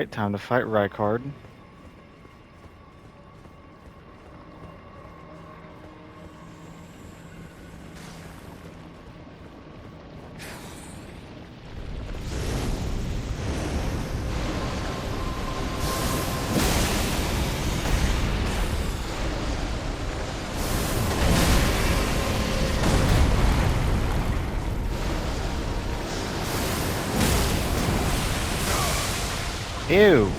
Alright, time to fight Rykard. Ew!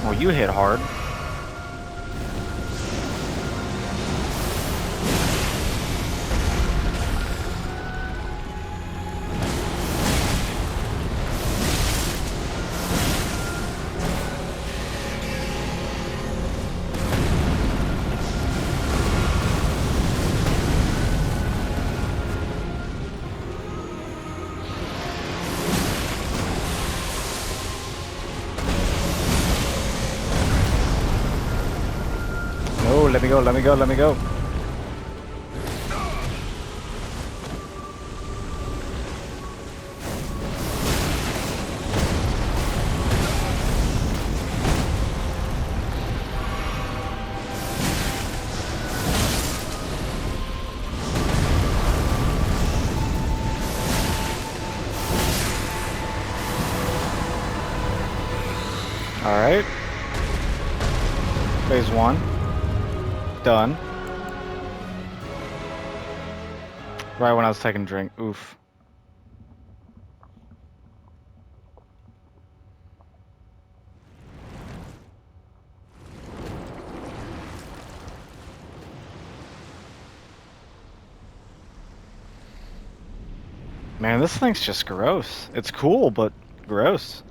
Oh, you hit hard. No, let me go, let me go, let me go. Alright. Phase 1. Done. Right when I was taking a drink. Oof. Man, this thing's just gross. It's cool, but gross.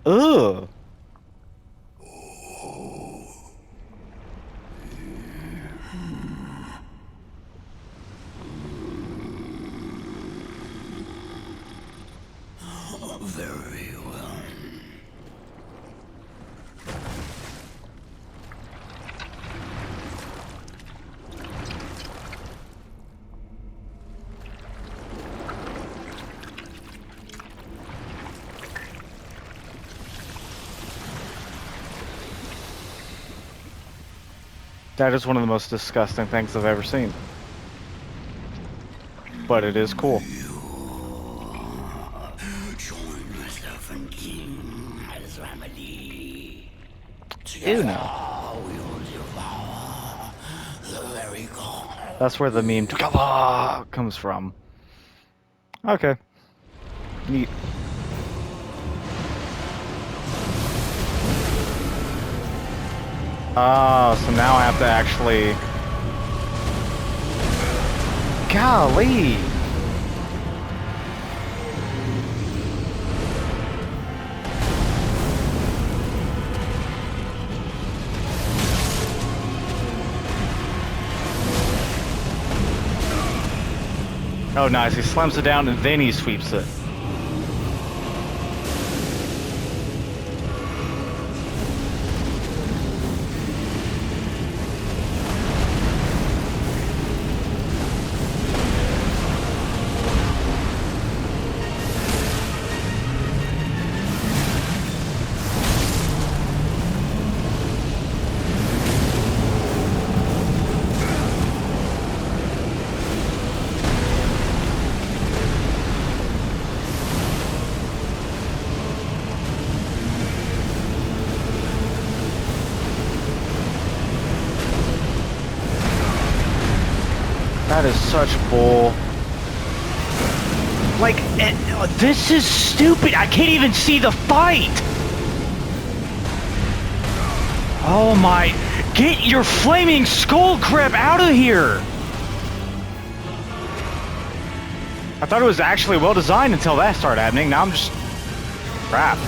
Ugh. Very well. That is one of the most disgusting things I've ever seen. But it is cool. Join myself and King as family. Ew, no. We'll devour the very god. That's where the meme comes from. Okay. Neat. Oh, so now I have to actually... Golly! Oh, nice. He slams it down and then he sweeps it. That is such bull. Like, this is stupid. I can't even see the fight. Oh my. Get your flaming skull crap out of here. I thought it was actually well designed until that started happening. Now I'm just... crap.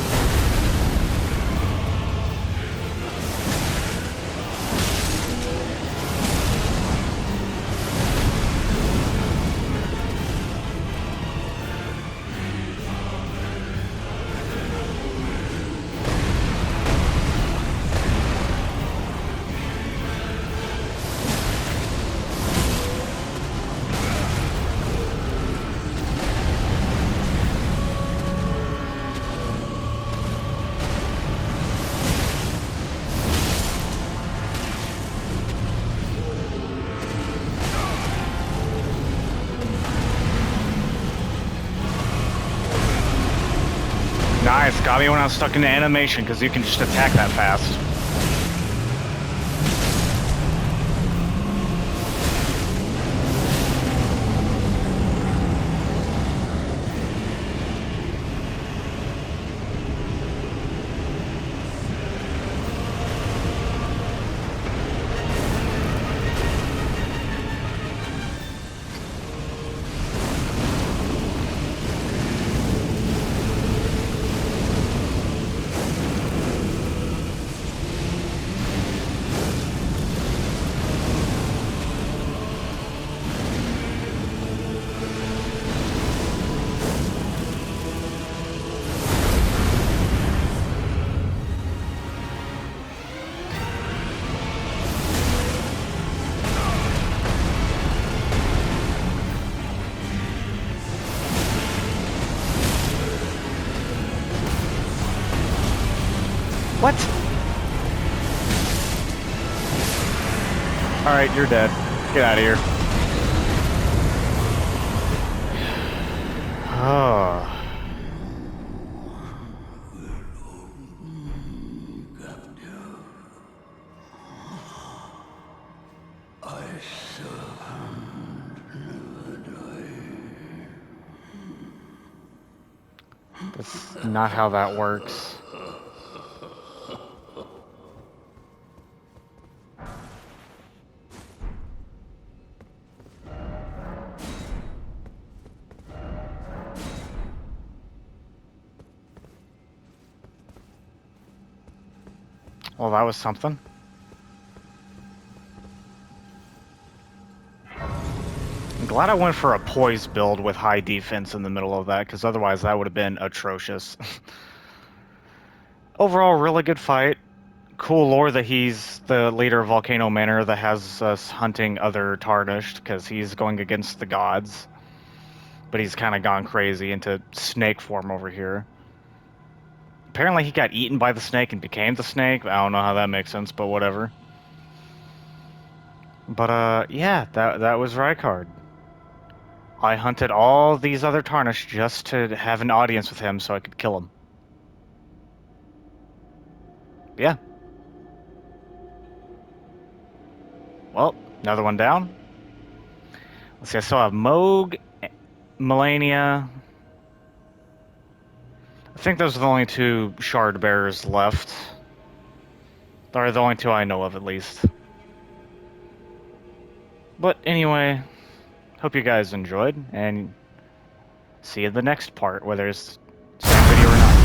Nice, got me when I was stuck in the animation, because you can just attack that fast. What? Alright, you're dead. Get out of here. Oh. That's not how that works. Well, that was something. I'm glad I went for a poise build with high defense in the middle of that, because otherwise that would have been atrocious. Overall, really good fight. Cool lore that he's the leader of Volcano Manor that has us hunting other Tarnished, because he's going against the gods. But he's kind of gone crazy into snake form over here. Apparently he got eaten by the snake and became the snake. I don't know how that makes sense, but whatever. But, yeah, that was Rykard. I hunted all these other Tarnished just to have an audience with him so I could kill him. Yeah. Well, another one down. Let's see, I still have Moog, Malenia. I think those are the only two shard bearers left. Or the only two I know of, at least. But anyway, hope you guys enjoyed, and see you in the next part, whether it's same video or not.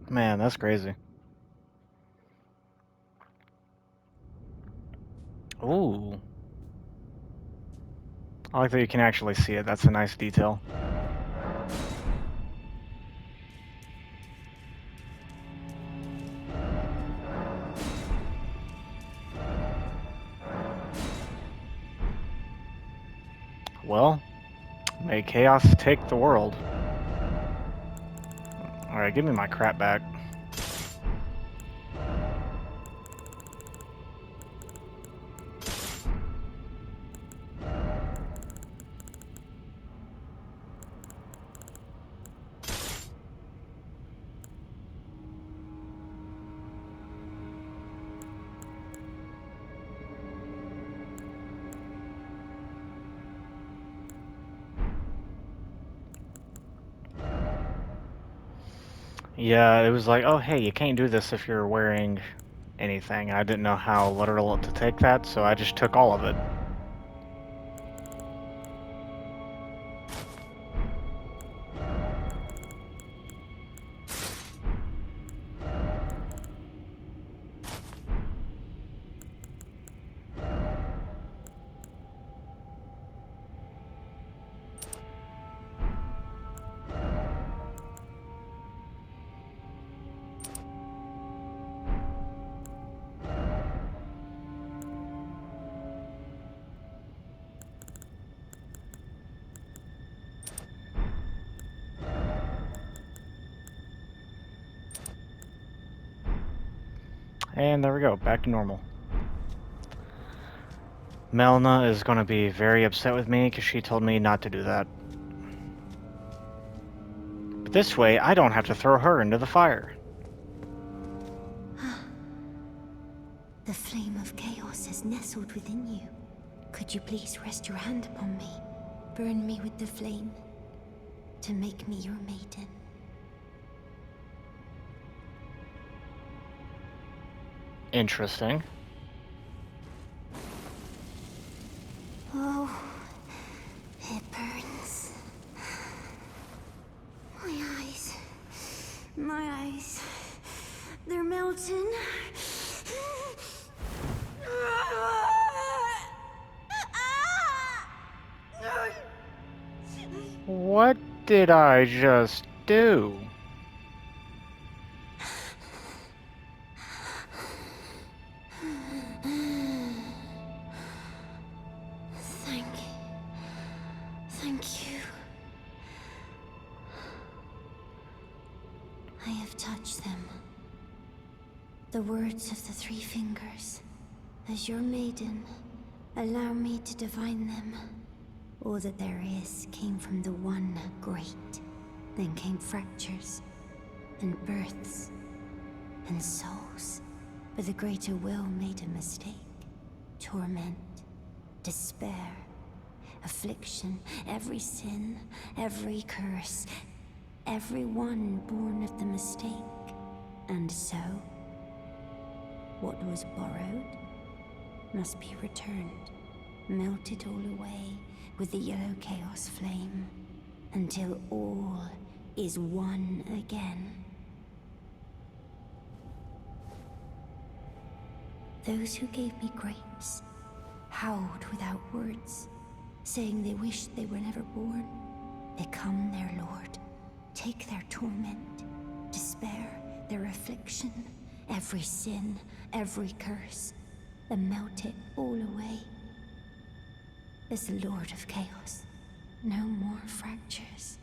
Man, that's crazy. Ooh. I like that you can actually see it. That's a nice detail. Well, may chaos take the world. Alright, give me my crap back. Yeah, it was like, oh hey, you can't do this if you're wearing anything. I didn't know how literal to take that, so I just took all of it. And there we go, back to normal. Melina is going to be very upset with me because she told me not to do that. But this way, I don't have to throw her into the fire. The flame of chaos is nestled within you. Could you please rest your hand upon me? Burn me with the flame to make me your maiden. Interesting. Oh, it burns. My eyes, they're melting. What did I just do? Thank you. I have touched them. The words of the three fingers. As your maiden, allow me to divine them. All that there is came from the one great. Then came fractures, and births, and souls. But the greater will made a mistake. Torment, despair, affliction, every sin, every curse, every one born of the mistake. And so, what was borrowed must be returned, melted all away with the yellow chaos flame, until all is one again. Those who gave me grace howled without words, saying they wished they were never born. Become their lord, take their torment, despair, their affliction, every sin, every curse, and melt it all away. As the Lord of Chaos, no more fractures,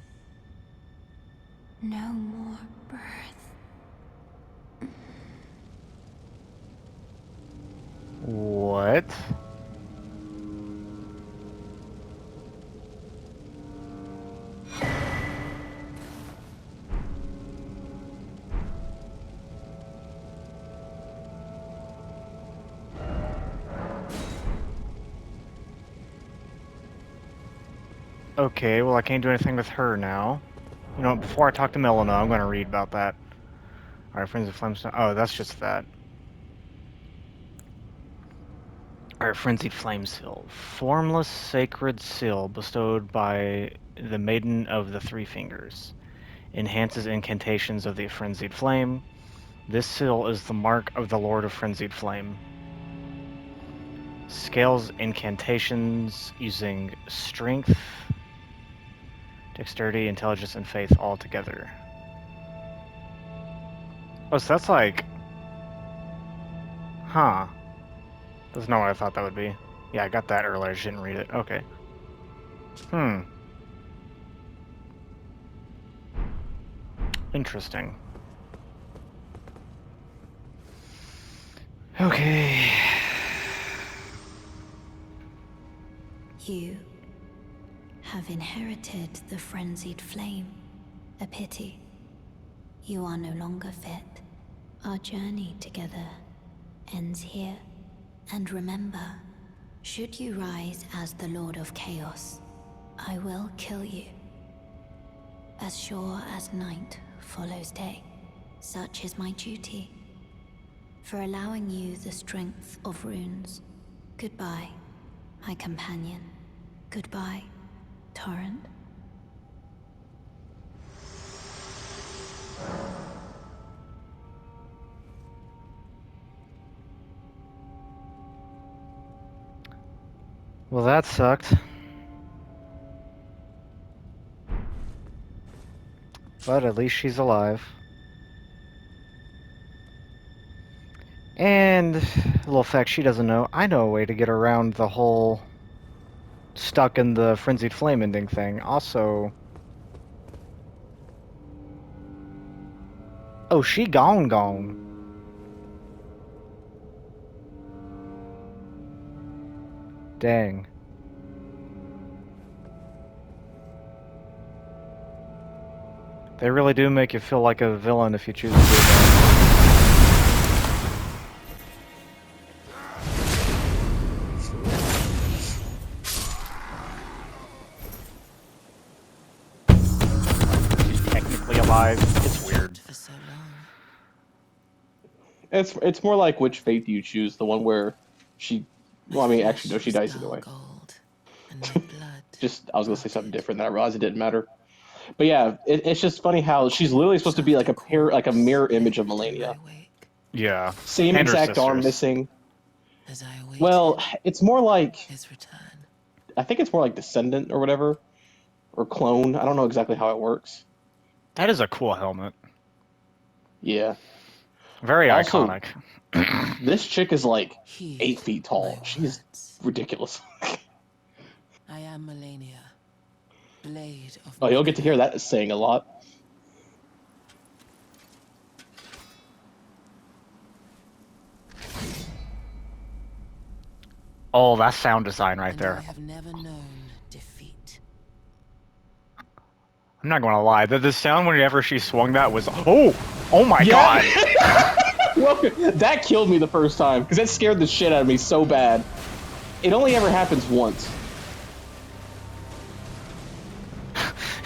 no more birth. What? Okay, well I can't do anything with her now. You know, before I talk to Melina, I'm gonna read about that. Alright, Frenzy Flamestone. Oh, that's just that. Alright, Frenzied Flame Seal. Formless sacred seal bestowed by the Maiden of the Three Fingers. Enhances incantations of the Frenzied Flame. This seal is the mark of the Lord of Frenzied Flame. Scales incantations using strength, dexterity, intelligence, and faith all together. Oh, so that's like... Huh. That's not what I thought that would be. Yeah, I got that earlier, I just didn't read it. Okay. Interesting. Okay. You have inherited the frenzied flame. A pity. You are no longer fit. Our journey together ends here. And remember, should you rise as the Lord of Chaos, I will kill you. As sure as night follows day, such is my duty. For allowing you the strength of runes. Goodbye, my companion. Goodbye, Torrent. Well, that sucked. But at least she's alive. And a little fact she doesn't know, I know a way to get around the whole stuck in the frenzied flame ending thing. Also, oh, she gone. Dang. They really do make you feel like a villain if you choose to do that. She's technically alive. It's weird. For so long. It's more like which fate do you choose? The one where she, well, I mean, actually, no, she dies either way. Gold, and my blood. Just, I was gonna say something different, then I realized it didn't matter. But yeah, it's just funny how she's literally supposed to be like a mirror image of Malenia. Yeah. Same And her exact arm sisters. missing. As I awaited Well, it's more like, his return. I think it's more like descendant or whatever, or clone. I don't know exactly how it works. That is a cool helmet. Yeah. Very Also, iconic. This chick is like Heed 8 feet tall. my She's words. ridiculous. I am Malenia, blade of. Oh, you'll get to hear that saying a lot. Oh, that's sound design right And there. I have never known defeat. I'm not gonna lie, the sound whenever she swung that was, oh my god! Well, that killed me the first time, because that scared the shit out of me so bad. It only ever happens once.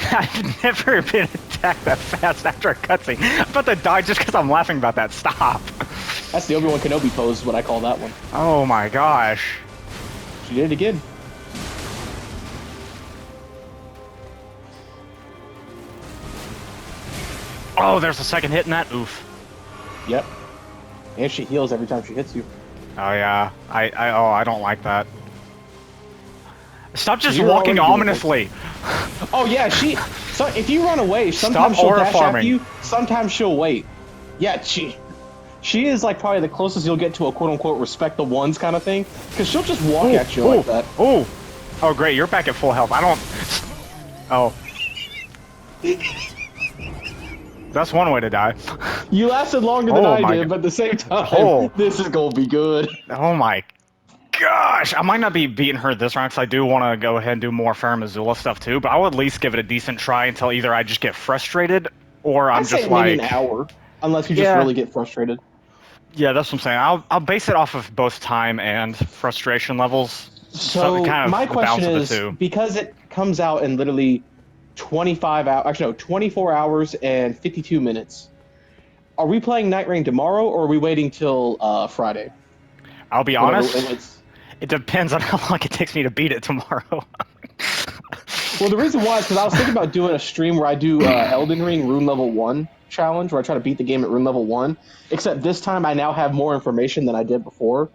I've never been attacked that fast after a cutscene. I'm about to die just because I'm laughing about that. Stop. That's the Obi-Wan Kenobi pose, is what I call that one. Oh my gosh. She did it again. Oh, there's a second hit in that? Oof. Yep. And she heals every time she hits you. Oh yeah. I don't like that. Stop just You're walking already doing ominously. Oh yeah, so if you run away, sometimes she'll aura dash farming. after you, sometimes she'll wait. Yeah, she is like probably the closest you'll get to a quote-unquote respect the ones kind of thing, because she'll just walk at you like that. Oh great, you're back at full health. I don't... Oh. That's one way to die. You lasted longer than Oh I my did, God. but at the same time, Oh. this is gonna be good. Oh my gosh. I might not be beating her this round because I do want to go ahead and do more Fair Missoula stuff too, but I'll at least give it a decent try until either I just get frustrated or I'm I'd say just maybe like... an hour, unless you just Yeah. really get frustrated. Yeah, that's what I'm saying. I'll base it off of both time and frustration levels. So kind of my the question balance is, of the two. because it comes out in literally 25 hours, actually no, 24 hours and 52 minutes. Are we playing Night Rain tomorrow, or are we waiting till Friday? I'll be Whenever honest, it depends on how long it takes me to beat it tomorrow. Well, the reason why is because I was thinking about doing a stream where I do Elden Ring Rune Level 1 challenge, where I try to beat the game at Rune Level 1, except this time I now have more information than I did before,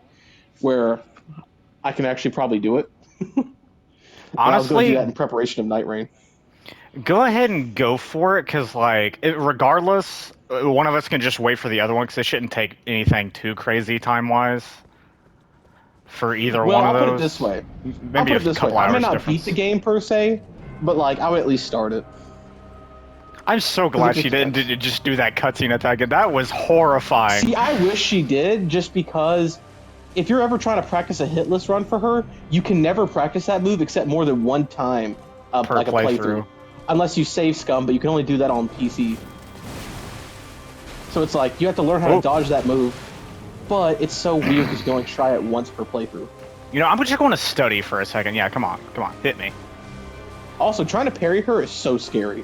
where I can actually probably do it. And I was going to do that in Honestly, preparation of Night Rain. go ahead and go for it, because, like, regardless, one of us can just wait for the other one, because it shouldn't take anything too crazy time-wise for either Well, one of I'll those. put it this way. Maybe I'll put a it this way. couple I may hours not difference. beat the game per se, but like I would at least start it. I'm so 'Cause it glad she makes didn't sense. just do that cutscene attack. That was horrifying. See, I wish she did, just because if you're ever trying to practice a hitless run for her, you can never practice that move except more than one time, Per like a playthrough, playthrough. unless you save scum. But you can only do that on PC. So it's like you have to learn how to dodge that move. But it's so weird because you can only try it once per playthrough. You know, I'm just going to study for a second. Yeah, come on, hit me. Also, trying to parry her is so scary.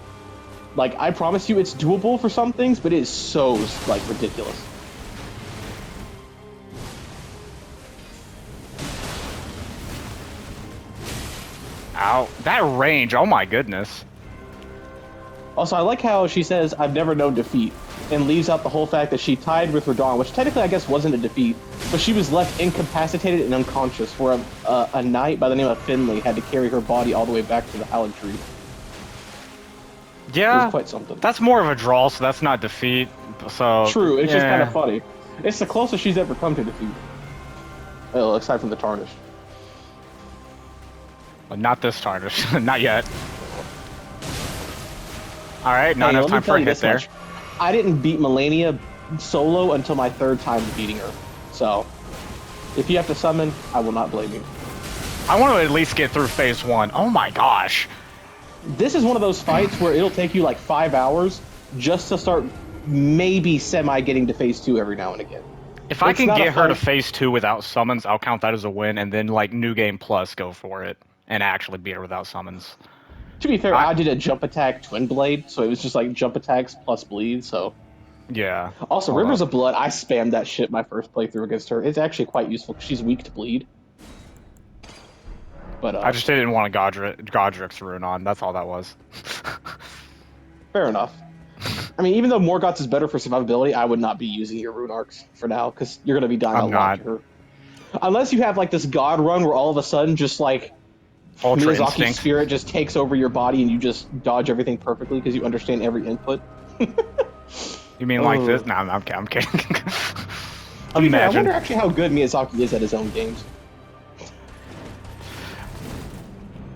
Like, I promise you, it's doable for some things, but it is so, like, ridiculous. Ow, that range! Oh my goodness. Also, I like how she says, "I've never known defeat," and leaves out the whole fact that she tied with Radon, which technically I guess wasn't a defeat, but she was left incapacitated and unconscious, where a knight by the name of Finley had to carry her body all the way back to the Howling Tree. It Yeah, was quite something. that's more of a draw, so that's not defeat. So True, it's just yeah. kind of funny. It's the closest she's ever come to defeat. Well, aside from the Tarnished. But not this tarnish, not yet. All right, not Hey, enough let me time tell for a you hit this there. much. I didn't beat Malenia solo until my third time beating her. So, if you have to summon, I will not blame you. I want to at least get through phase 1. Oh my gosh. This is one of those fights where it'll take you like 5 hours just to start maybe semi getting to phase 2 every now and again. If I It's can not a get her to fight- phase 2 without summons, I'll count that as a win, and then like New Game Plus, go for it and actually beat her without summons. To be fair, I did a jump attack twin blade, so it was just like jump attacks plus bleed, so. Yeah. Also, Hold Rivers up. of Blood, I spammed that shit my first playthrough against her. It's actually quite useful because she's weak to bleed. But I just didn't want to Godric's rune on. That's all that was. fair enough. I mean, even though Morgoth's is better for survivability, I would not be using your rune arcs for now because you're going to be dying I'm a lot not. to her. Unless you have like this god run where all of a sudden just like Ultra Miyazaki's instinct. spirit just takes over your body and you just dodge everything perfectly because you understand every input. You mean like Oh. this? No, I'm kidding. To be fair, I Imagine. wonder actually how good Miyazaki is at his own games.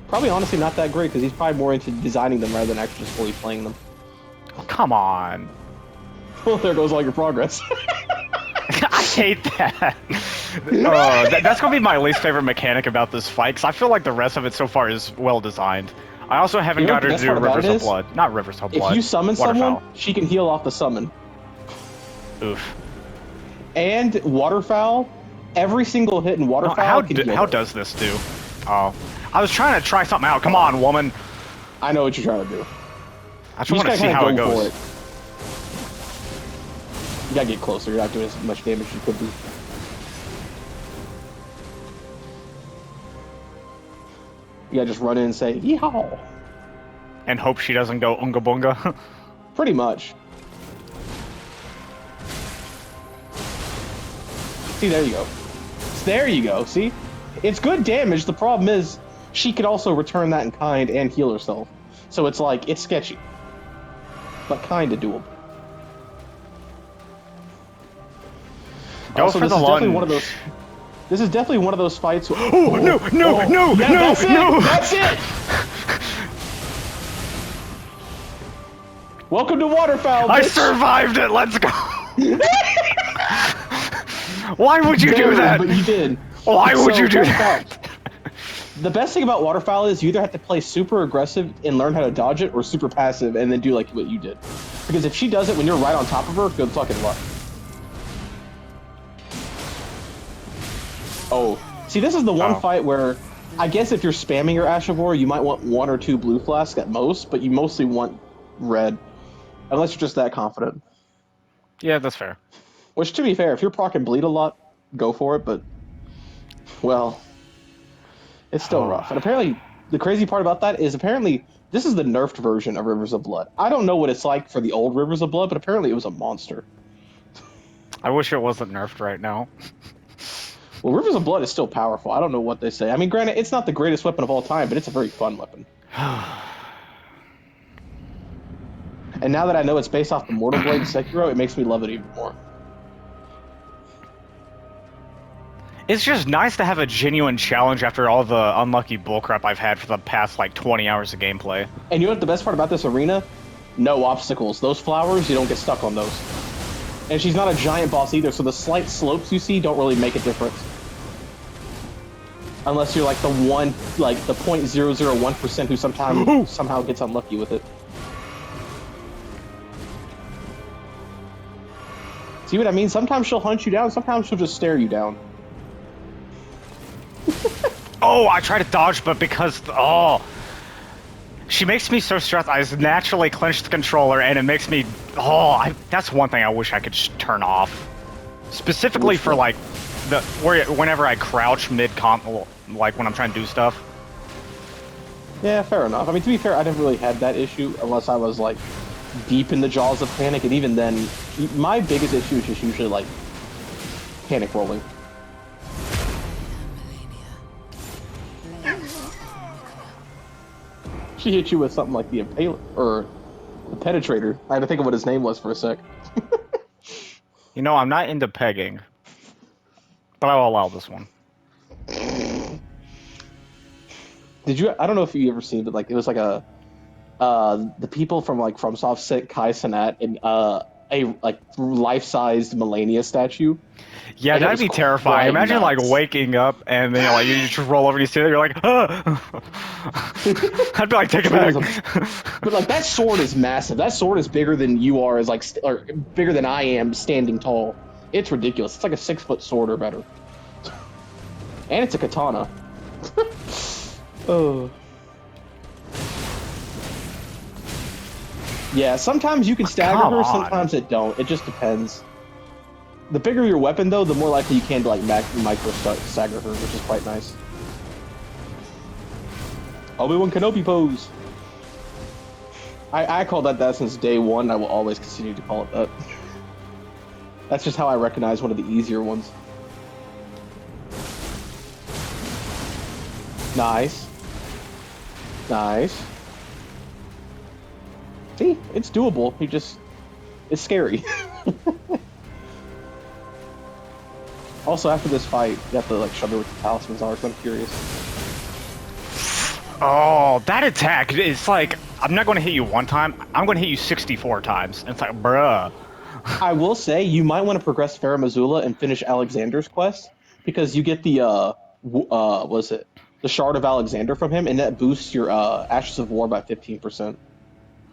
Probably honestly not that great because he's probably more into designing them rather than actually just fully playing them. Come on. Well, there goes all your progress. I hate that. That's gonna be my least favorite mechanic about this fight, because I feel like the rest of it so far is well designed. I also haven't You know got what the her to best do part about Rivers it of is? Blood. Not Rivers of Blood. If you summon Waterfowl. someone, she can heal off the summon. Oof. And Waterfowl, every single hit in No, Waterfowl can heal how her. does this do? Oh. I was trying to try something out. Come on, woman. I know what you're trying to do. I just You want to just see gotta how it kinda go goes. for it. You gotta get closer. You're not doing as much damage as you could be. You gotta just run in and say, yeehaw! And hope she doesn't go unga bunga. Pretty much. See, there you go. There you go, see? It's good damage. The problem is, she could also return that in kind and heal herself. So it's like, it's sketchy. But kinda doable. Go Also, for this the is definitely lunge. one of those. This is definitely one of those fights. Oh, no, no, no, Yeah, no, that's it! no! That's it! Welcome to Waterfowl, I bitch! survived it. Let's go. Why would you do Barely, that? but you did. Why would So, you do fun that? fact, the best thing about Waterfowl is you either have to play super aggressive and learn how to dodge it, or super passive and then do like what you did. Because if she does it when you're right on top of her, good fucking luck. Oh, see, this is the one Oh. fight where I guess if you're spamming your Ashavor, you might want 1 or 2 blue flasks at most, but you mostly want red. Unless you're just that confident. Yeah, that's fair. Which, to be fair, if you're proccing bleed a lot, go for it, but, well, it's still rough. And apparently, the crazy part about that is apparently this is the nerfed version of Rivers of Blood. I don't know what it's like for the old Rivers of Blood, but apparently it was a monster. I wish it wasn't nerfed right now. Well, Rivers of Blood is still powerful. I don't know what they say. I mean, granted, it's not the greatest weapon of all time, but it's a very fun weapon. And now that I know it's based off the Mortal Blade Sekiro, it makes me love it even more. It's just nice to have a genuine challenge after all the unlucky bullcrap I've had for the past, like, 20 hours of gameplay. And you know what the best part about this arena? No obstacles. Those flowers, you don't get stuck on those. And she's not a giant boss either, so the slight slopes you see don't really make a difference. Unless you're like the 0.001% who sometimes somehow gets unlucky with it. See what I mean? Sometimes she'll hunt you down, sometimes she'll just stare you down. Oh, I try to dodge, but because she makes me so stressed. I just naturally clench the controller, and it makes me that's one thing I wish I could turn off. Specifically for like whenever I crouch mid-comp, like when I'm trying to do stuff. Yeah, fair enough. I mean, to be fair, I didn't really have that issue unless I was like deep in the jaws of panic, and even then, my biggest issue is just usually like panic rolling. She hit you with something like the impaler or the penetrator. I had to think of what his name was for a sec. You know, I'm not into pegging, but I'll allow this one. Did you? I don't know if you ever seen, but like it was like the people from like FromSoft sent Kai Cenat in a like life-sized Malenia statue. Yeah, And that'd be terrifying. Imagine nuts. like waking up and then like you just roll over and you see it, you're like, ah! I'd be like, take it back. But like that sword is massive. That sword is bigger than you are, as like or bigger than I am standing tall. It's ridiculous. It's like a 6-foot sword or better. And it's a katana. Oh. Yeah, sometimes you can stagger her, sometimes it don't. It just depends. The bigger your weapon, though, the more likely you can to like micro stagger her, which is quite nice. Obi-Wan Kenobi pose. I called that since day one. I will always continue to call it that. That's just how I recognize one of the easier ones. Nice. Nice. See, it's doable. It's scary. Also, after this fight, you have to like show me what the talismans are, so I'm curious. Oh, that attack, it's like, I'm not going to hit you one time, I'm going to hit you 64 times. And it's like, bruh. I will say, you might want to progress Farah Missoula and finish Alexander's quest, because you get the, the Shard of Alexander from him, and that boosts your Ashes of War by 15%.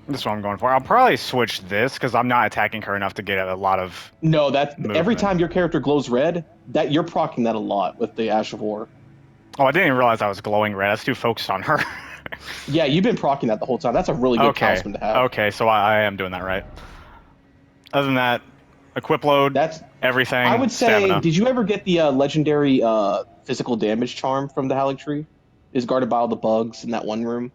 That's what I'm going for. I'll probably switch this, because I'm not attacking her enough to get a lot of No, that movement. Every time your character glows red, that you're proccing that a lot with the Ash of War. Oh, I didn't even realize I was glowing red. I was too focused on her. Yeah, you've been proccing that the whole time. That's a really good talisman to have. Okay, so I am doing that right. Other than that, equip load, That's everything, I would say, stamina. did you ever get the legendary physical damage charm from the Haligtree? Is guarded by all the bugs in that one room?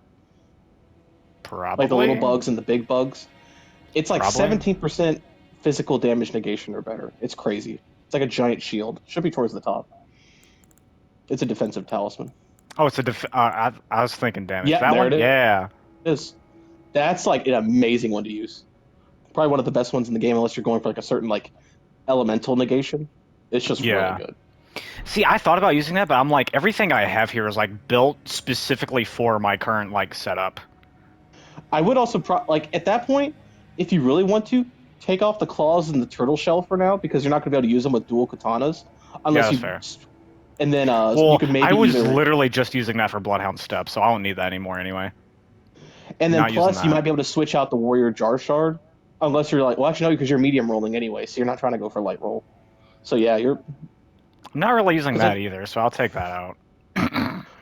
Probably. Like the little bugs and the big bugs? It's like Probably. 17% physical damage negation or better. It's crazy. It's like a giant shield. Should be towards the top. It's a defensive talisman. Oh, it's a I was thinking damage. Yeah, that there one? it is. Yeah. That's like an amazing one to use. Probably one of the best ones in the game, unless you're going for like a certain like elemental negation. It's just really good. See, I thought about using that, but I'm like, everything I have here is like built specifically for my current like setup. I would also like at that point, if you really want to, take off the claws and the turtle shell for now, because you're not going to be able to use them with dual katanas unless yeah, that's fair. And then well, you could maybe I was literally just using that for Bloodhound Step, so I don't need that anymore anyway. And then plus you might be able to switch out the Warrior Jar Shard, unless you're like, well, actually no, because you're medium rolling anyway, so you're not trying to go for light roll. So yeah, you're. I'm not really using that either, so I'll take that out.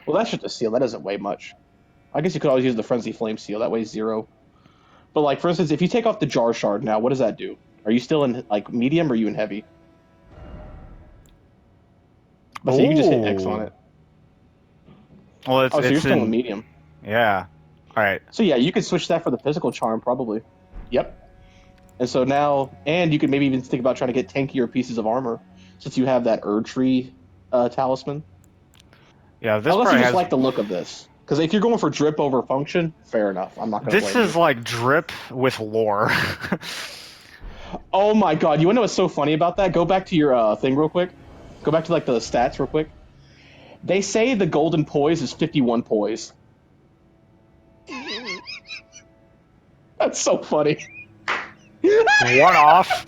Well, that's just a seal. That doesn't weigh much. I guess you could always use the Frenzy Flame seal. That weighs 0. But like, for instance, if you take off the Jar Shard now, what does that do? Are you still in like medium, or are you in heavy? But so you can just hit X on it. Well, so you're still in medium. Yeah. All right. So yeah, you could switch that for the physical charm probably. Yep. And so now, and you could maybe even think about trying to get tankier pieces of armor, since you have that Erdtree talisman. Yeah, this unless you just like the look of this. Because if you're going for drip over function, fair enough. I'm not going to. This is like drip with lore. Oh my god! You want to know what's so funny about that? Go back to your thing real quick. Go back to like the stats real quick. They say the golden poise is 51 poise. That's so funny. One off,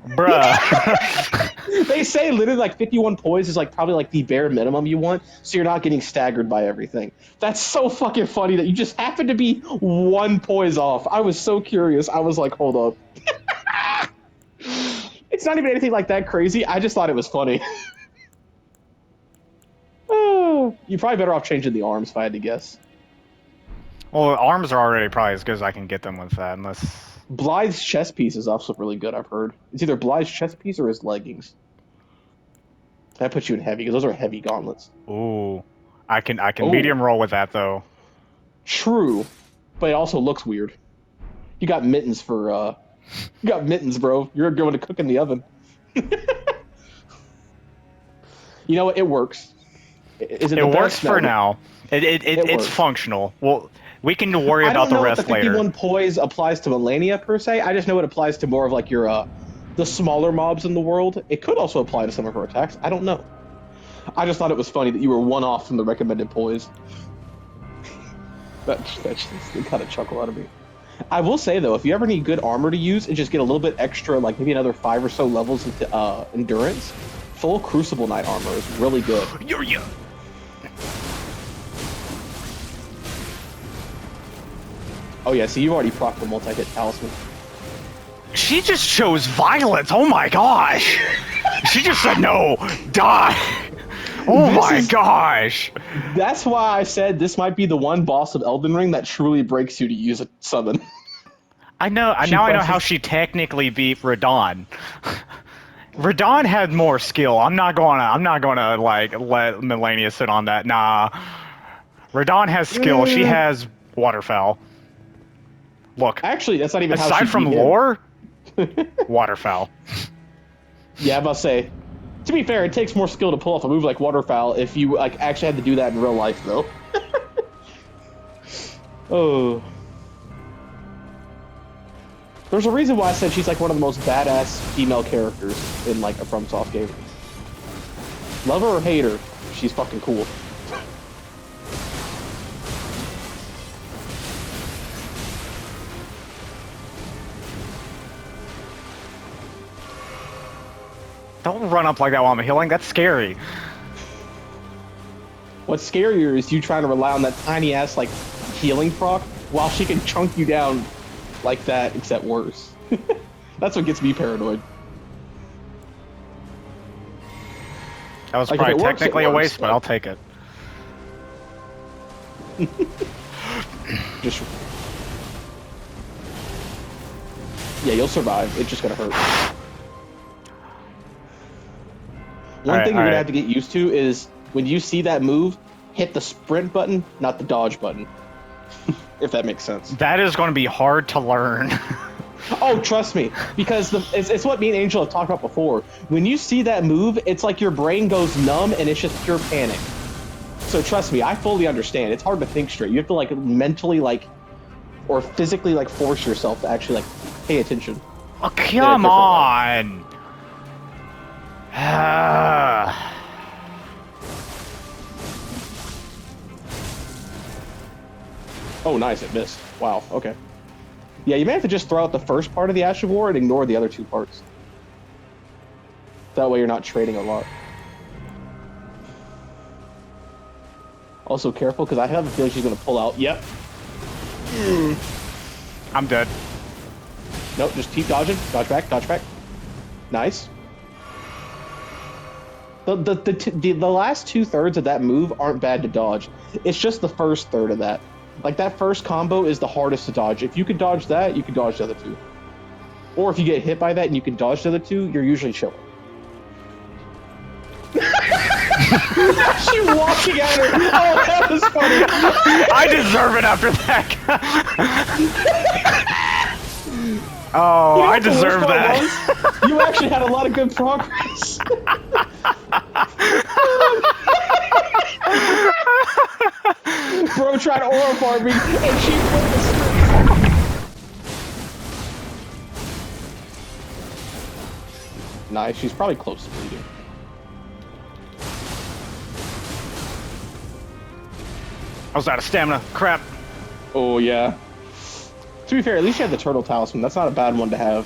bruh. They say literally like 51 poise is like probably like the bare minimum you want, so you're not getting staggered by everything. That's so fucking funny that you just happen to be one poise off. I was so curious. I was like, hold up. It's not even anything like that crazy. I just thought it was funny. Oh, you're probably better off changing the arms if I had to guess. Well, arms are already probably as good as I can get them with that, unless. Blythe's chest piece is also really good, I've heard. It's either Blythe's chest piece or his leggings. That puts you in heavy, because those are heavy gauntlets. Ooh, I can Oh, medium roll with that though. true, but it also looks weird. You got mittens for, you got mittens, bro. You're going to cook in the oven. You know what? It works. Is it It the works best? for No, now. It's works. functional. Well, we can worry I about don't the know if the rest later. 51 poise applies to Malenia per se. I just know it applies to more of like your, the smaller mobs in the world. It could also apply to some of her attacks. I don't know. I just thought it was funny that you were one off from the recommended poise. That just kind of chuckle out of me. I will say though, if you ever need good armor to use and just get a little bit extra, like maybe another 5 or so levels into endurance, full Crucible Knight armor is really good. Yeah. Oh yeah, so you've already procced the multi-hit talisman. She just chose violence. Oh my gosh. She just said no. Die. Oh my gosh. That's why I said this might be the one boss of Elden Ring that truly breaks you to use a summon. I know. I know how she technically beat Radon. Radon had more skill. I'm not gonna like let Melania sit on that. Nah. Radon has skill. She has waterfowl. Look. Actually, that's not even how she Aside from beat him. lore, waterfowl. Yeah, I'm about to say. To be fair, it takes more skill to pull off a move like Waterfowl if you like actually had to do that in real life, though. Oh. There's a reason why I said she's like one of the most badass female characters in like a FromSoft game. Love her or hate her, she's fucking cool. Don't run up like that while I'm healing. That's scary. What's scarier is you trying to rely on that tiny ass like healing proc while she can chunk you down like that, except worse. That's what gets me paranoid. That was like, probably works, technically a works, waste, but I'll take it. Just yeah, you'll survive. It's just gonna hurt. One thing you're gonna have to get used to is when you see that move, hit the sprint button, not the dodge button. If that makes sense. That is going to be hard to learn. Oh, trust me, because it's what me and Angel have talked about before. When you see that move, it's like your brain goes numb and it's just pure panic. So trust me, I fully understand. It's hard to think straight. You have to like mentally like, or physically like force yourself to actually like pay attention. Oh, come on. Oh, nice, it missed. Wow, okay. Yeah, you may have to just throw out the first part of the Ash of War and ignore the other two parts. That way you're not trading a lot. Also careful, because I have a feeling she's going to pull out. Yep. I'm dead. Nope, just keep dodging. Dodge back, dodge back. Nice. The last 2/3 of that move aren't bad to dodge. It's just the first third of that. Like, that first combo is the hardest to dodge. If you can dodge that, you can dodge the other two. Or if you get hit by that and you can dodge the other two, you're usually chilling. She walking at her. Oh, that was funny. I deserve it after that. Oh, I deserve that. You actually had a lot of good progress. Bro tried to aura farm me, and she put the script. Nice, she's probably close to bleeding. I was out of stamina. Crap. Oh, yeah. To To be fair, at least you had the turtle talisman. That's not a bad one to have.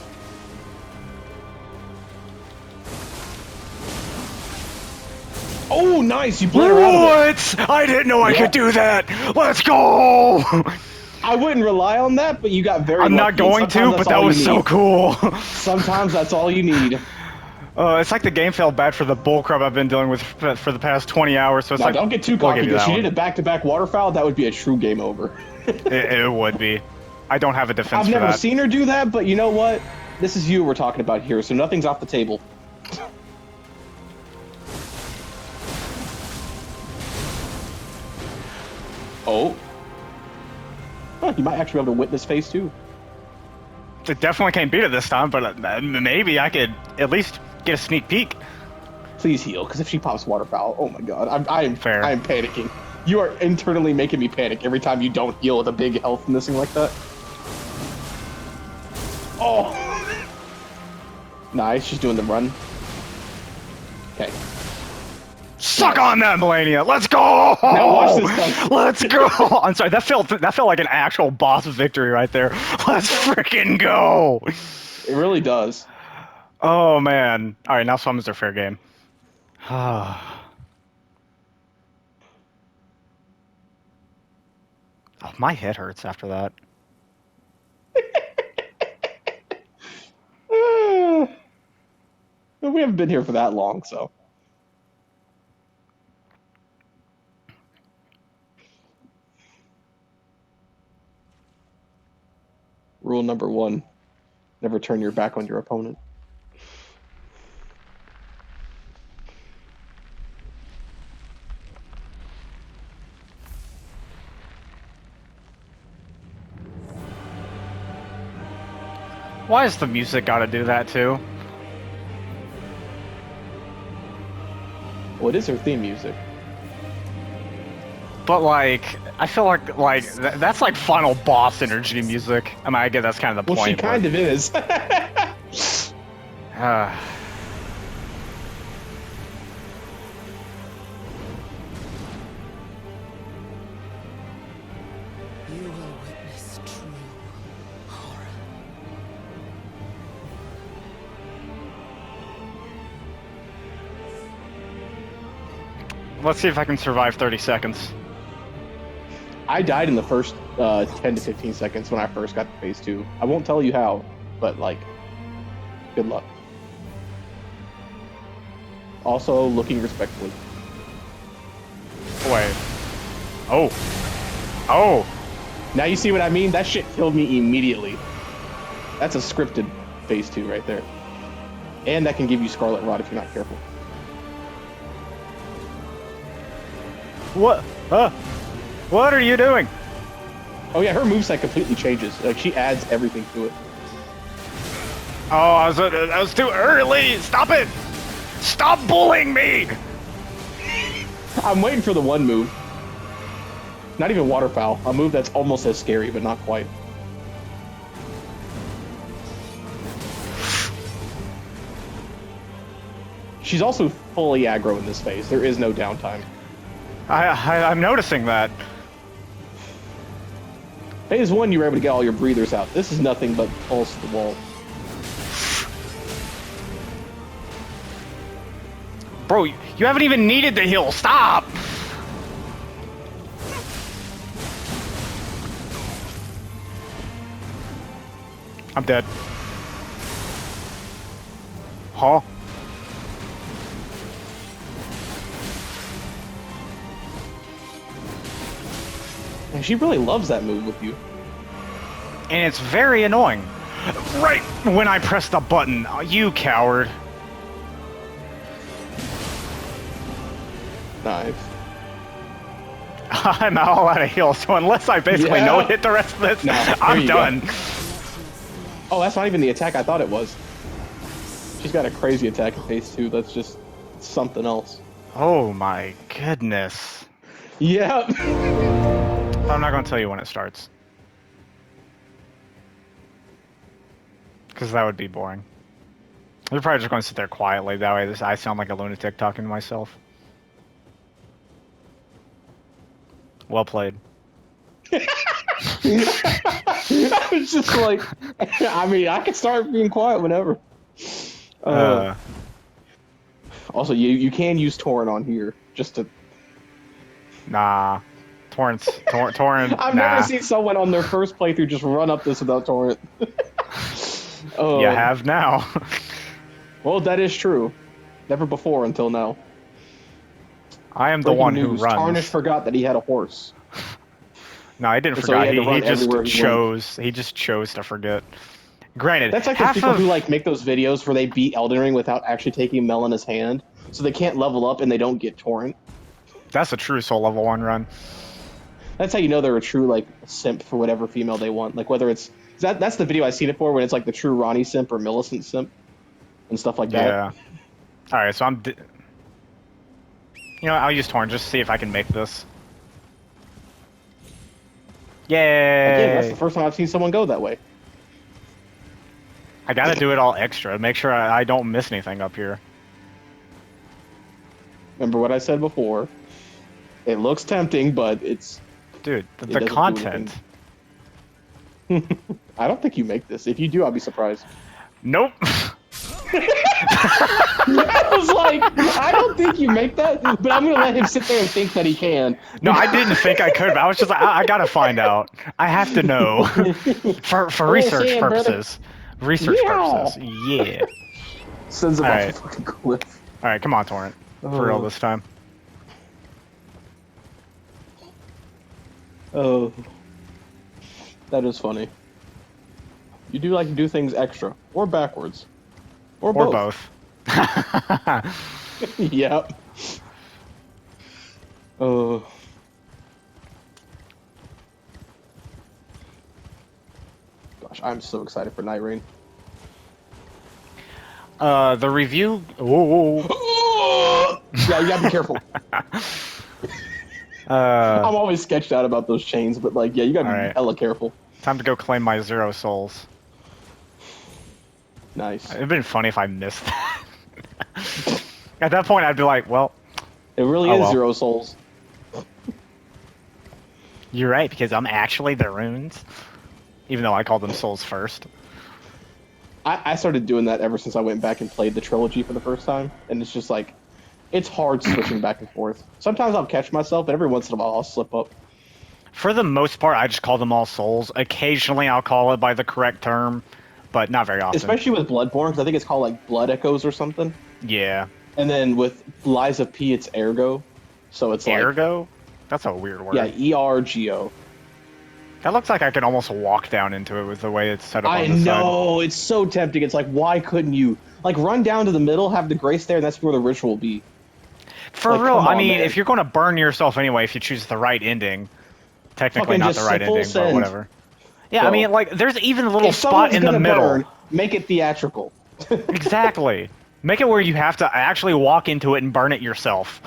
Oh, nice! You bled her out of it. What? I didn't know I Yeah. could do that. Let's go. I wouldn't rely on that, but you got very I'm not lucky. going Sometimes to, that's but that all you was so need. cool. Sometimes that's all you need. It's like the game felt bad for the bullcrap I've been dealing with for the past 20 hours. So it's Now, like, don't get too we'll cocky, give you because that she one. did a back-to-back waterfowl. That would be a true game over. It would be. I don't have a defense I've for never that. seen her do that, but you know what? This is you we're talking about here, so nothing's off the table. Oh. Huh, you might actually be able to witness phase 2. It definitely can't beat it this time, but maybe I could at least get a sneak peek. Please heal, because if she pops waterfowl, oh my god, I'm Fair. I'm panicking. You are internally making me panic every time you don't heal with a big health missing like that. Oh! Nice, she's doing the run. Okay. Suck on that, Melania. Let's go. Now watch this stuff. Let's go. I'm sorry. That felt like an actual boss victory right there. Let's freaking go. It really does. Oh man. All right, now summons are fair game. Oh, my head hurts after that. We haven't been here for that long, so. Rule number 1, never turn your back on your opponent. Why does the music got to do that too? Well, it is her theme music. But like, I feel like that's like final boss energy music. I mean, I guess that's kind of the Well, point. she kind of is. You will witness true horror. Let's see if I can survive 30 seconds. I died in the first 10 to 15 seconds when I first got to phase 2. I won't tell you how, but like, good luck. Also, looking respectfully. Wait. Oh. Oh. Now you see what I mean? That shit killed me immediately. That's a scripted phase 2 right there. And that can give you Scarlet Rot if you're not careful. What? What are you doing? Oh yeah, her moveset completely changes. Like, she adds everything to it. Oh, I was too early. Stop it. Stop bullying me. I'm waiting for the one move. Not even waterfowl. A move that's almost as scary, but not quite. She's also fully aggro in this phase. There is no downtime. I'm noticing that. Phase 1, you were able to get all your breathers out. This is nothing but pulse to the wall. Bro, you haven't even needed to heal. Stop. I'm dead. Huh? And she really loves that move with you. And it's very annoying. Right when I press the button. Oh, you coward. Nice. I'm all out of heals, so unless I basically no hit the rest of this, No, there I'm you done. go. Oh, that's not even the attack I thought it was. She's got a crazy attack in phase 2. That's just something else. Oh my goodness. Yep. I'm not going to tell you when it starts. Because that would be boring. We're probably just going to sit there quietly. That way I sound like a lunatic talking to myself. Well played. I was just like, I mean, I can start being quiet whenever. Also, you can use torrent on here just to. Nah. Torrent, I've never nah. seen someone on their first playthrough just run up this without torrent. You have now. Well, that is true. Never before until now. I am the Breaking one who news: runs. Tarnish forgot that he had a horse. No, I didn't So he forget. had to He run just everywhere he went. He just chose to forget. Granted, That's like those half people of who like make those videos where they beat Elden Ring without actually taking Melina's hand, so they can't level up and they don't get torrent. that's a true Soul Level 1 run. That's how you know they're a true like simp for whatever female they want. Like whether it's that's the video I've seen it for when it's like the true Ronnie simp or Millicent simp and stuff like that. Yeah. All right, so you know, I'll use Torrent just to see if I can make this. Yay! Again, that's the first time I've seen someone go that way. I gotta do it all extra. Make sure I don't miss anything up here. Remember what I said before. It looks tempting, but it's... Dude, It the doesn't do content. I don't think you make this. If you do, I'll be surprised. Nope. I was like, I don't think you make that, but I'm gonna let him sit there and think that he can. No, I didn't think I could, but I was just like, I gotta find out. I have to know. For research Sam, brother. purposes. Research purposes. Yeah. Sends him All off right. the fucking cliff. Alright, come on, Torrent. For real this time. Oh, that is funny. You do like to do things extra, or backwards, or both. Yep. Oh. Gosh, I'm so excited for Night Rain. The review. Whoa. Yeah, you gotta be careful. I'm always sketched out about those chains, but like, yeah, you gotta be hella careful. Time to go claim my 0 souls. Nice. It'd been funny if I missed that. At that point, I'd be like, well. It really is 0 souls. You're right, because I'm actually the runes. Even though I called them souls first. I started doing that ever since I went back and played the trilogy for the first time, and it's just like, it's hard switching back and forth. Sometimes I'll catch myself, but every once in a while I'll slip up. For the most part, I just call them all souls. Occasionally, I'll call it by the correct term, but not very often. Especially with Bloodborne, because I think it's called like Blood Echoes or something. Yeah. And then with Lies of P, it's Ergo. So it's like... Ergo? That's a weird word. Yeah, E-R-G-O. That looks like I could almost walk down into it with the way it's set up on the side. I know! It's so tempting. It's like, why couldn't you? Like, run down to the middle, have the grace there, and that's where the ritual will be. For like, real, I mean, man. if you're going to burn yourself anyway, if you choose the right ending, technically Fucking not just the right full ending, send. but whatever. Yeah, So, I mean, like, there's even a little if spot in the someone's middle. gonna burn, make it theatrical. Exactly. Make it where you have to actually walk into it and burn it yourself.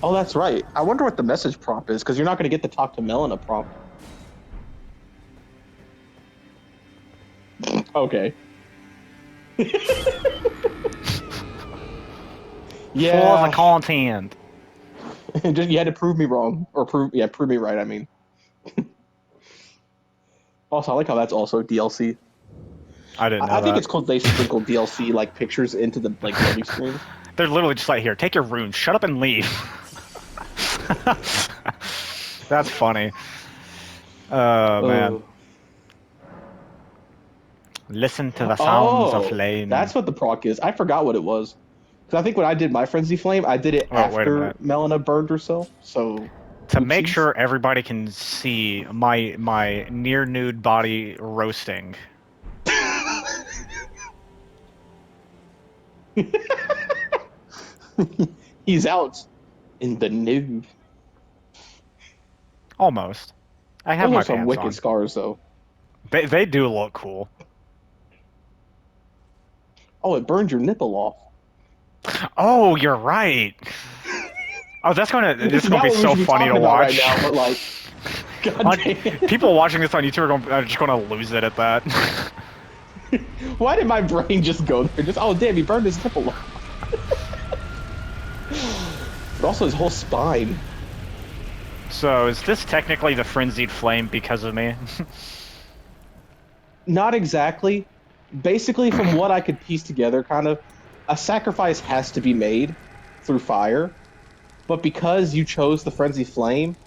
Oh, that's right. I wonder what the message prompt is, because you're not going to get the talk to Melina prompt. Okay. Yeah. For the content. Just, you had to prove me wrong. Or prove me right, I mean. Also, I like how that's also DLC. I didn't know I think that. it's cool they sprinkle DLC like pictures into the like loading screen. They're literally just like, here, take your runes, shut up and leave. That's funny. Man. Listen to the sounds of flame. That's what the proc is. I forgot what it was. Because I think when I did my Frenzy Flame, I did it Wait a after minute. Melina burned herself. So To make oopsies. sure everybody can see my near nude body roasting. He's out in the nude. Almost. I have Those my are some pants wicked on. scars, though. They do look cool. Oh, it burned your nipple off. Oh, you're right. Oh, that's gonna This is be not what we so should be funny to talking about watch. right now, but like, God damn. People watching this on YouTube are just gonna lose it at that. Why did my brain just go there? Just oh damn, he burned his nipple. But also his whole spine. So, is this technically the frenzied flame because of me? Not exactly. Basically, from what I could piece together, kind of, a sacrifice has to be made through fire. But because you chose the frenzy flame,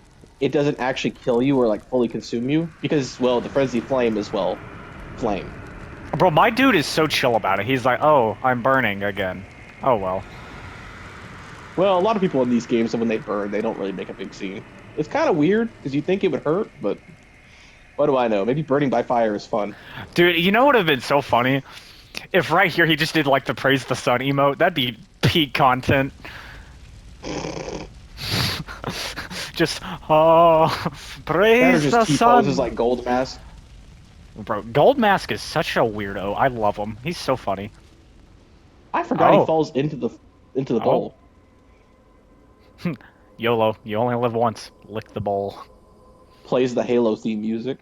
it doesn't actually kill you or like fully consume you because well, the frenzy flame is well, flame. Bro, my dude is so chill about it. He's like, oh, I'm burning again. Oh, well. Well, a lot of people in these games, when they burn, they don't really make a big scene. It's kind of weird because you think it would hurt, but what do I know? Maybe burning by fire is fun. Dude, you know what would have been so funny? If right here he just did like the praise the sun emote, that'd be peak content. Just, oh, That or praise the just T sun. poses like Gold Mask. Bro, Gold Mask is such a weirdo. I love him. He's so funny. I forgot he Oh. falls into the Oh. bowl. YOLO, you only live once. Lick the bowl. Plays the Halo theme music.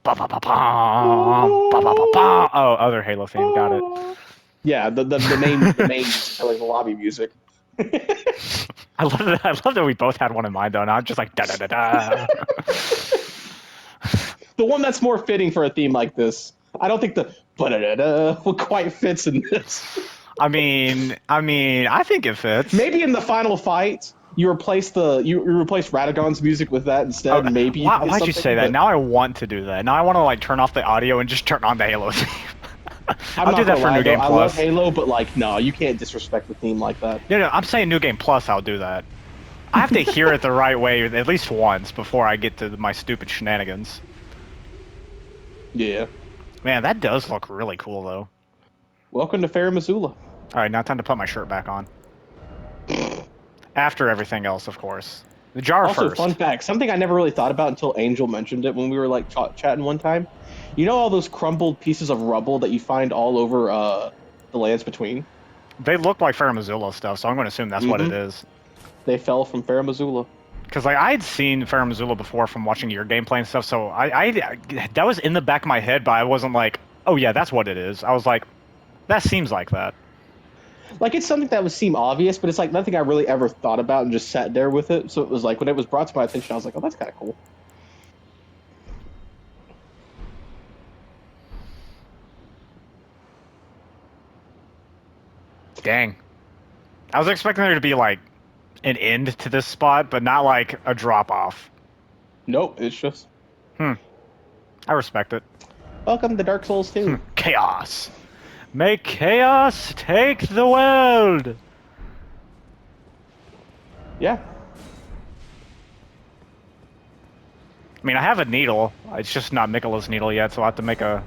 Ba ba ba ba ba ba ba ba. Oh, other Halo theme. Got it. Yeah, the main like the lobby music. I love that. I love that we both had one in mind though. And I'm just like da da da da. The one that's more fitting for a theme like this. I don't think the ba-da-da-da quite fits in this. I mean, I think it fits. Maybe in the final fight, you replace Radagon's music with that instead. Okay. Maybe. Why'd you say that? But Now I want to do that. Now I want to like turn off the audio and just turn on the Halo theme. I'll do that for New Game I love Plus. Halo, but like, no, you can't disrespect the theme like that. No, I'm saying New Game Plus. I'll do that. I have to hear it the right way at least once before I get to my stupid shenanigans. Yeah. Man, that does look really cool though. Welcome to Fair Missoula. All right, now time to put my shirt back on. After everything else, of course. The jar Also, first. fun fact, something I never really thought about until Angel mentioned it when we were like chatting one time. You know all those crumbled pieces of rubble that you find all over the lands between? They look like Fair Missoula stuff, so I'm going to assume that's what it is. They fell from Fair Missoula. Because like I had seen Fair Missoula before from watching your gameplay and stuff, so I that was in the back of my head, but I wasn't like, oh yeah, that's what it is. I was like, that seems like that. Like, it's something that would seem obvious, but it's like nothing I really ever thought about and just sat there with it. So it was like, when it was brought to my attention, I was like, oh, that's kind of cool. Dang. I was expecting there to be like an end to this spot, but not like a drop off. Nope, it's just... I respect it. Welcome to Dark Souls 2. Chaos. Make chaos take the world. Yeah. I mean, I have a needle. It's just not Mikola's needle yet, so I'll have to make a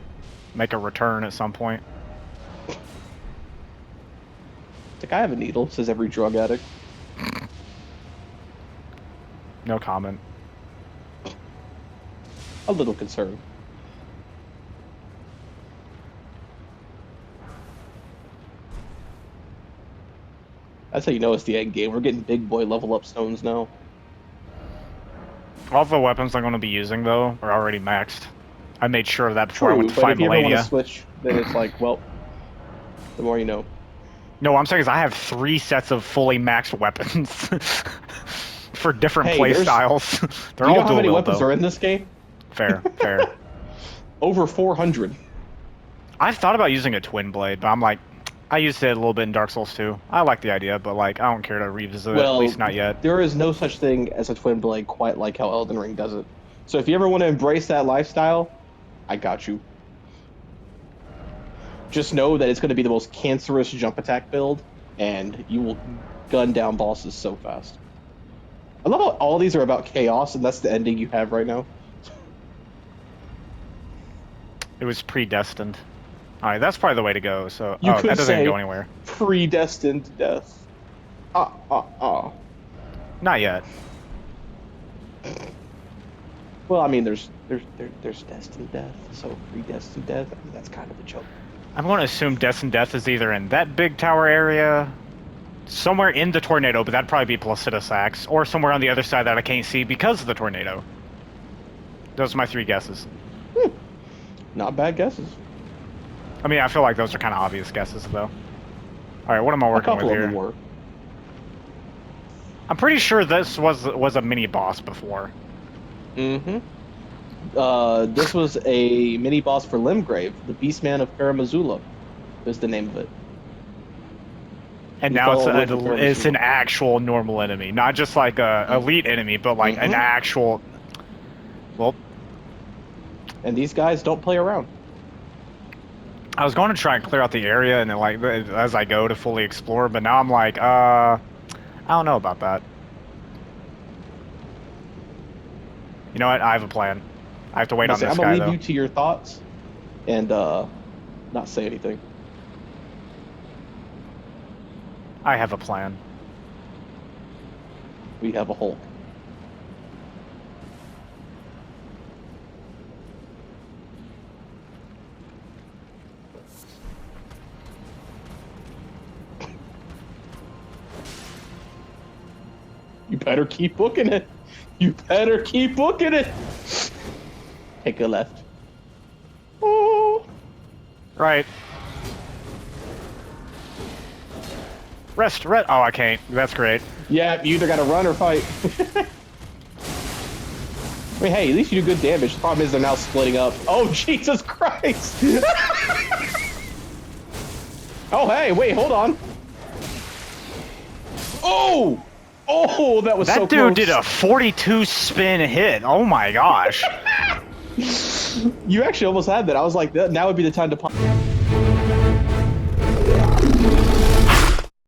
return at some point. It's like, I have a needle, says every drug addict. No comment. A little concerned. That's how you know it's the end game. We're getting big boy level up stones now. All the weapons I'm going to be using, though, are already maxed. I made sure of that before I went to but fight if you ever want to Malenia. switch, then it's like, well, the more you know. No, what I'm saying is I have 3 sets of fully maxed weapons for different play styles. They're you all know how many dual weapons though. are in this game? Fair, fair. Over 400. I've thought about using a twin blade, but I'm like, I used it a little bit in Dark Souls 2. I like the idea, but like, I don't care to revisit it, at least not yet. There is no such thing as a twin blade quite like how Elden Ring does it. So if you ever want to embrace that lifestyle, I got you. Just know that it's going to be the most cancerous jump attack build, and you will gun down bosses so fast. I love how all these are about chaos, and that's the ending you have right now. It was predestined. Alright, that's probably the way to go, so... You oh, could that doesn't say go anywhere. predestined death. Not yet. Well, I mean, there's destined death, so predestined death. I mean, that's kind of a joke. I'm going to assume destined death is either in that big tower area, somewhere in the tornado, but that'd probably be Placidus Axe, or somewhere on the other side that I can't see because of the tornado. Those are my 3 guesses. Not bad guesses. I mean, I feel like those are kind of obvious guesses, though. Alright, what am I A working with couple of here? them were. I'm pretty sure this was a mini boss before. Mm-hmm. This was a mini boss for Limgrave, the Beastman of Karamazula, is the name of it. And You now fell in love with it's an Karamazula. actual normal enemy, not just like a elite enemy, but like an actual. Well, And these guys don't play around. I was going to try and clear out the area and then like as I go to fully explore, but now I'm like, I don't know about that. You know what? I have a plan. I have to wait on this I'm guy gonna leave though. you to your thoughts, and not say anything. I have a plan. We have a Hulk. You better keep booking it. You better keep booking it. Take a left. Oh. Right. Rest. Oh, I can't. That's great. Yeah, you either gotta run or fight. I mean, hey, at least you do good damage. The problem is they're now splitting up. Oh, Jesus Christ! Oh, hey, wait, hold on. Oh! Oh, that was so That close. dude did a 42 spin hit. Oh my gosh. You actually almost had that. I was like, now would be the time to pop.